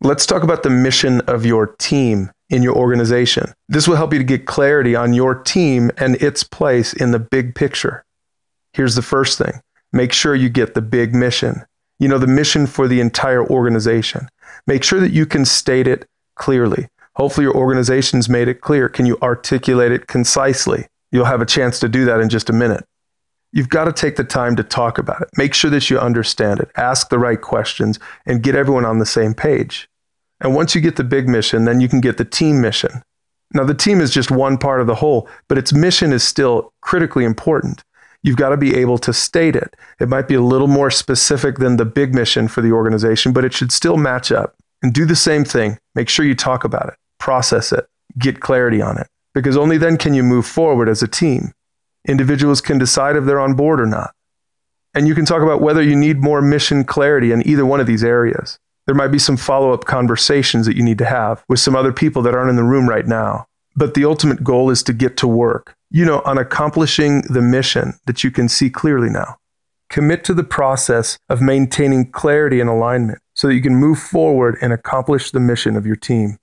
Let's talk about the mission of your team in your organization. This will help you to get clarity on your team and its place in the big picture. Here's the first thing. Make sure you get the big mission. You know, the mission for the entire organization. Make sure that you can state it clearly. Hopefully your organization's made it clear. Can you articulate it concisely? You'll have a chance to do that in just a minute. You've got to take the time to talk about it. Make sure that you understand it. Ask the right questions and get everyone on the same page. And once you get the big mission, then you can get the team mission. Now, the team is just one part of the whole, but its mission is still critically important. You've got to be able to state it. It might be a little more specific than the big mission for the organization, but it should still match up. And do the same thing. Make sure you talk about it, process it, get clarity on it, because only then can you move forward as a team. Individuals can decide if they're on board or not. And you can talk about whether you need more mission clarity in either one of these areas. There might be some follow-up conversations that you need to have with some other people that aren't in the room right now. But the ultimate goal is to get to work, on accomplishing the mission that you can see clearly now. Commit to the process of maintaining clarity and alignment so that you can move forward and accomplish the mission of your team.